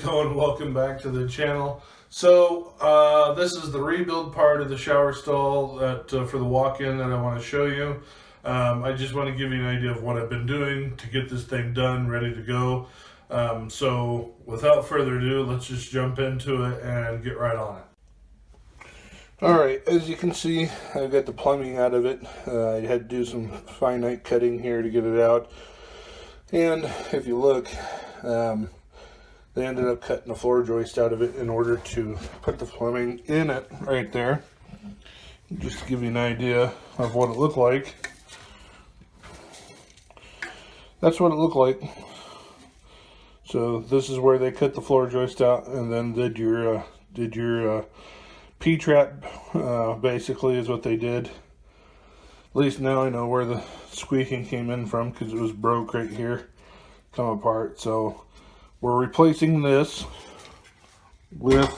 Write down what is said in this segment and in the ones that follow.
it going? Welcome back to the channel. So this is the rebuild part of the shower stall that for the walk-in that I want to show you. I just want to give you an idea of what I've been doing to get this thing done, ready to go. So without further ado, let's just jump into it and get right on it. Alright, as you can see, I got the plumbing out of it. I had to do some finite cutting here to get it out. And if you look, they ended up cutting the floor joist out of it in order to put the plumbing in it right there. Just to give you an idea of what it looked like. That's what it looked like. So this is where they cut the floor joist out and then did your P-trap, basically is what they did. At least now I know where the squeaking came in from, because it was broke right here, come apart. So we're replacing this with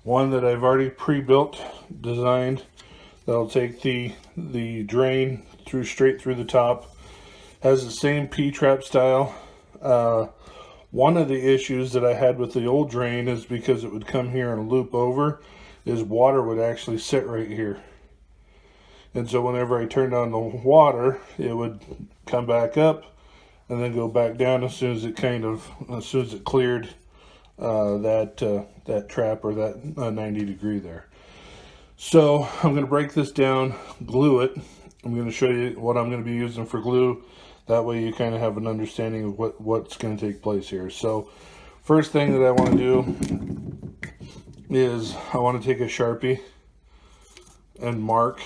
one that I've already pre-built, designed. That'll take the drain straight through the top. Has the same P-trap style. One of the issues that I had with the old drain is because it would come here and loop over, is water would actually sit right here. And so whenever I turned on the water, it would come back up and then go back down as soon as it cleared that trap, or that 90 degree there. So I'm going to break this down, glue it. I'm going to show you what I'm going to be using for glue. That way you kind of have an understanding of what's going to take place here. So first thing that I want to do is I want to take a Sharpie and mark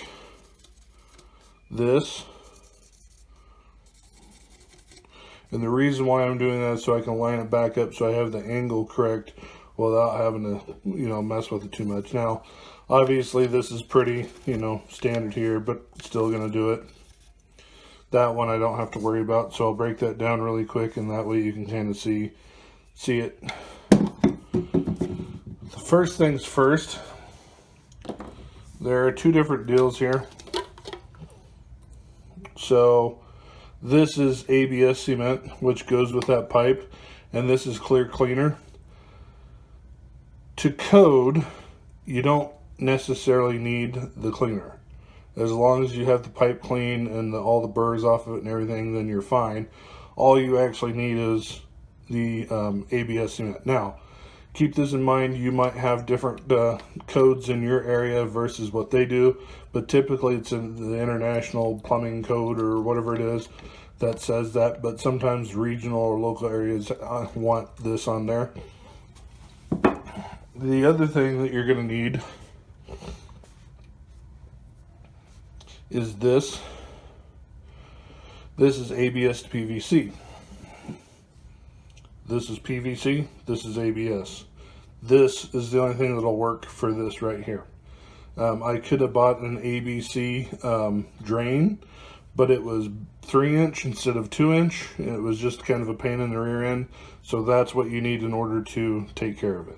this. And the reason why I'm doing that is so I can line it back up so I have the angle correct without having to, mess with it too much. Now, obviously this is pretty, standard here, but still going to do it. That one I don't have to worry about, so I'll break that down really quick, and that way you can kind of see it. The first things first, there are two different deals here. So this is ABS cement, which goes with that pipe, and this is clear cleaner. To code, you don't necessarily need the cleaner. As long as you have the pipe clean and all the burrs off of it and everything, then you're fine. All you actually need is the ABS cement. Now, keep this in mind, you might have different codes in your area versus what they do, but typically it's in the international plumbing code or whatever it is that says that, but sometimes regional or local areas want this on there. The other thing that you're going to need is this. This is ABS to PVC. This is PVC, this is ABS. This is the only thing that'll work for this right here. I could have bought an ABC drain, but it was 3-inch instead of 2-inch. It was just kind of a pain in the rear end. So that's what you need in order to take care of it.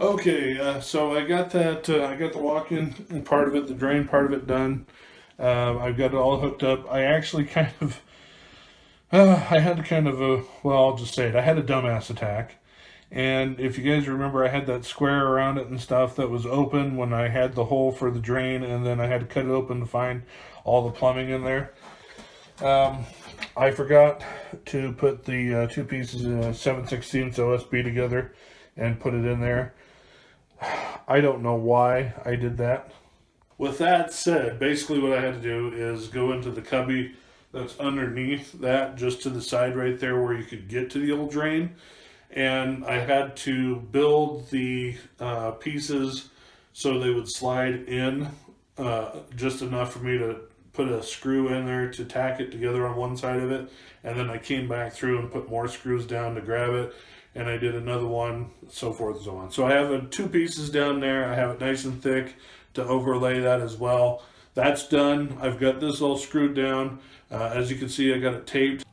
Okay, so I got that. I got the walk-in part of it, the drain part of it done. I've got it all hooked up. I actually kind of, I had to kind of, well, I'll just say it. I had a dumbass attack. And if you guys remember, I had that square around it and stuff that was open when I had the hole for the drain, and then I had to cut it open to find all the plumbing in there. I forgot to put the two pieces of 7/16 OSB together and put it in there. I don't know why I did that. With that said, basically what I had to do is go into the cubby that's underneath that, just to the side right there where you could get to the old drain. And I had to build the pieces so they would slide in just enough for me to put a screw in there to tack it together on one side of it. And then I came back through and put more screws down to grab it. And I did another one, so forth and so on. So I have two pieces down there. I have it nice and thick to overlay that as well. That's done. I've got this all screwed down. As you can see, I got it taped.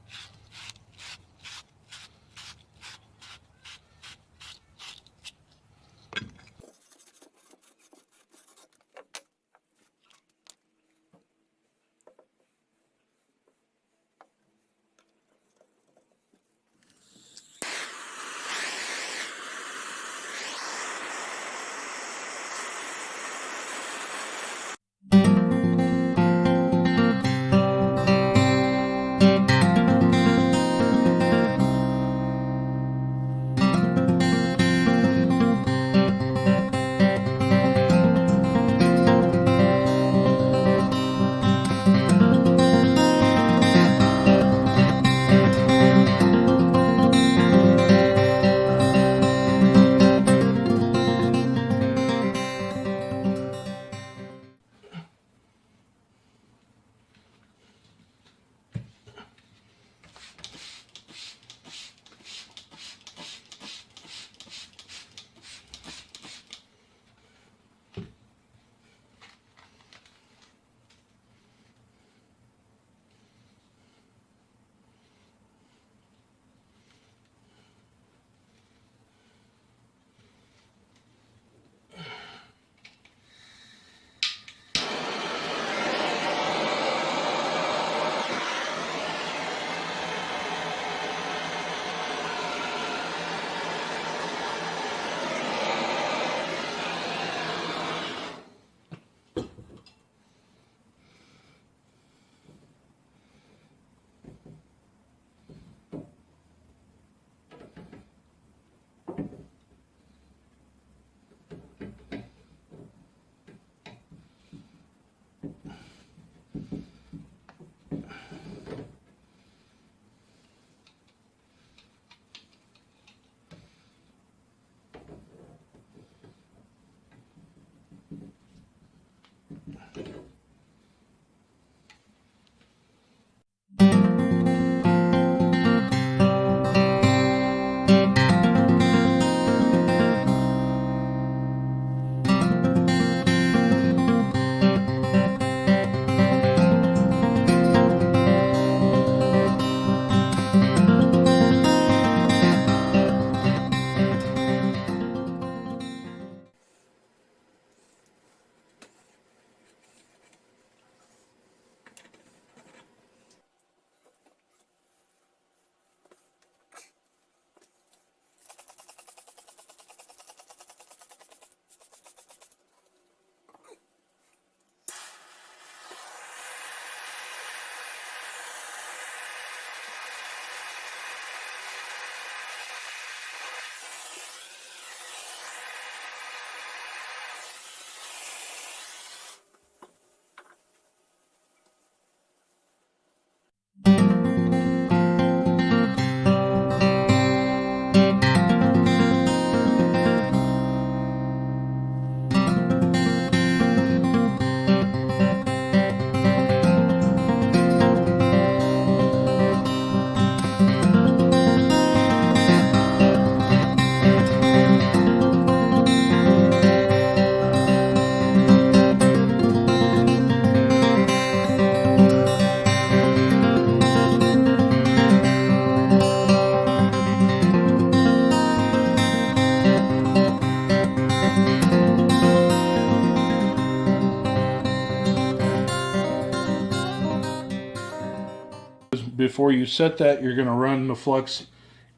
before you set that, you're going to run the flux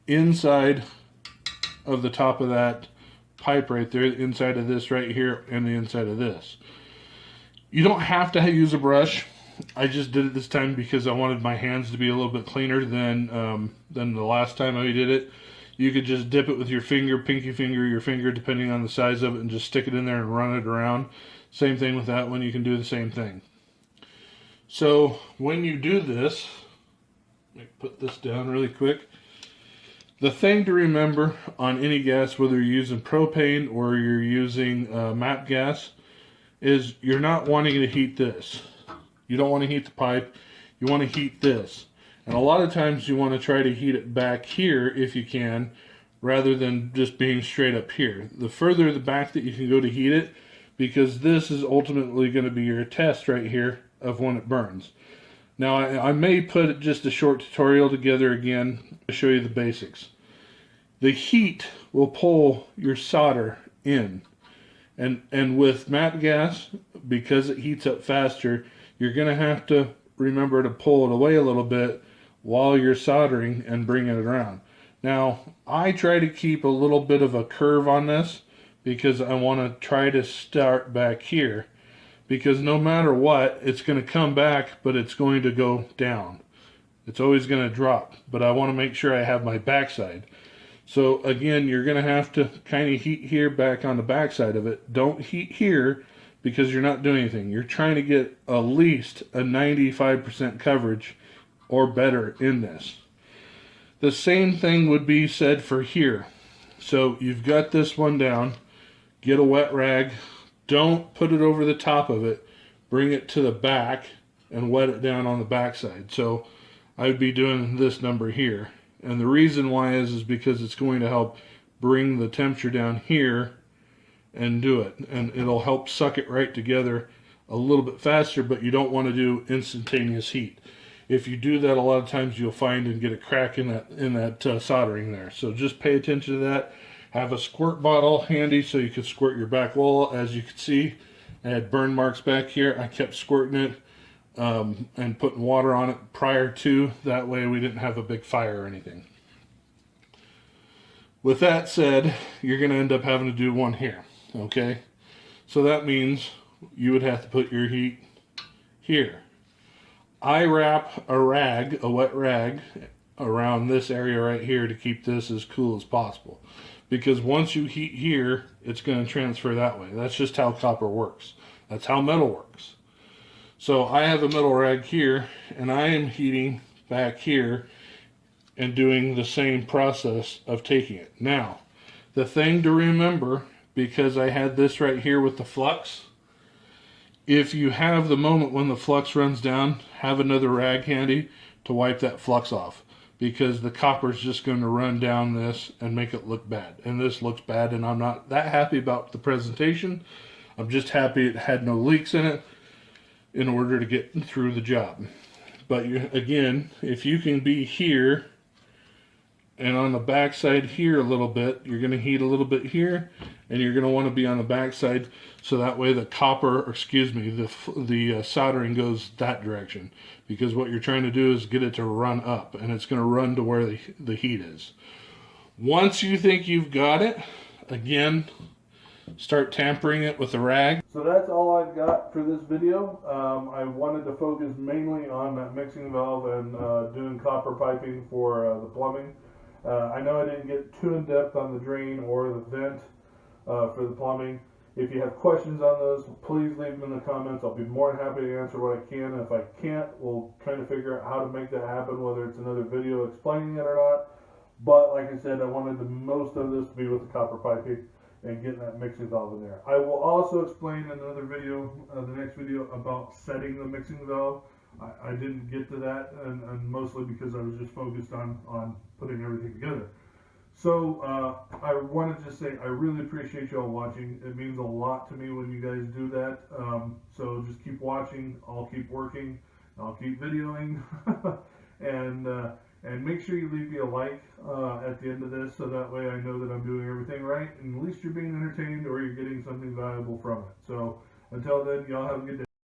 inside of the top of that pipe right there, inside of this right here, and the inside of this. You don't have to use a brush. I just did it this time because I wanted my hands to be a little bit cleaner than the last time I did it. You could just dip it with your finger, pinky finger, your finger, depending on the size of it, and just stick it in there and run it around. Same thing with that one. You can do the same thing. So when you do this, let me put this down really quick. The thing to remember on any gas, whether you're using propane or you're using Mapi gas, is you're not wanting to heat this. You don't want to heat the pipe. You want to heat this. And a lot of times you want to try to heat it back here if you can, rather than just being straight up here. The further the back that you can go to heat it, because this is ultimately going to be your test right here of when it burns. Now I may put just a short tutorial together again to show you the basics. The heat will pull your solder in. And with Mapi gas, because it heats up faster, you're going to have to remember to pull it away a little bit while you're soldering and bringing it around. Now, I try to keep a little bit of a curve on this because I want to try to start back here. Because no matter what, it's going to come back, but it's going to go down. It's always going to drop, but I want to make sure I have my backside. So again, you're going to have to kind of heat here back on the backside of it. Don't heat here because you're not doing anything. You're trying to get at least a 95% coverage or better in this. The same thing would be said for here. So you've got this one down. Get a wet rag. Don't put it over the top of it. Bring it to the back and wet it down on the backside. So I would be doing this number here. And the reason why is because it's going to help bring the temperature down here and do it. And it'll help suck it right together a little bit faster, but you don't want to do instantaneous heat. If you do that, a lot of times you'll find and get a crack in that soldering there. So just pay attention to that. Have a squirt bottle handy so you can squirt your back wall. As you can see, I had burn marks back here. I kept squirting it and putting water on it prior to. That way we didn't have a big fire or anything. With that said, you're going to end up having to do one here. Okay? So that means you would have to put your heat here. I wrap a rag, a wet rag, around this area right here to keep this as cool as possible. Because once you heat here, it's going to transfer that way. That's just how copper works. That's how metal works. So I have a metal rag here, and I am heating back here and doing the same process of taking it. Now, the thing to remember, because I had this right here with the flux, if you have the moment when the flux runs down, have another rag handy to wipe that flux off. Because the copper is just going to run down this and make it look bad. And this looks bad, and I'm not that happy about the presentation. I'm just happy it had no leaks in it in order to get through the job. But again, if you can be here and on the back side here a little bit, you're going to heat a little bit here, and you're going to want to be on the back side so that way the copper, or excuse me, the soldering goes that direction. Because what you're trying to do is get it to run up, and it's going to run to where the heat is. Once you think you've got it, again, start tampering it with a rag. So that's all I've got for this video. I wanted to focus mainly on that mixing valve and doing copper piping for the plumbing. I know I didn't get too in depth on the drain or the vent for the plumbing. If you have questions on those, please leave them in the comments. I'll be more than happy to answer what I can. And if I can't, we'll try to figure out how to make that happen, whether it's another video explaining it or not. But like I said, I wanted most of this to be with the copper piping and getting that mixing valve in there. I will also explain in another video, the next video, about setting the mixing valve. I didn't get to that, and mostly because I was just focused on putting everything together. So I wanted to just say I really appreciate y'all watching. It means a lot to me when you guys do that. So just keep watching. I'll keep working. I'll keep videoing. And make sure you leave me a like at the end of this, so that way I know that I'm doing everything right, and at least you're being entertained or you're getting something valuable from it. So until then, y'all have a good day.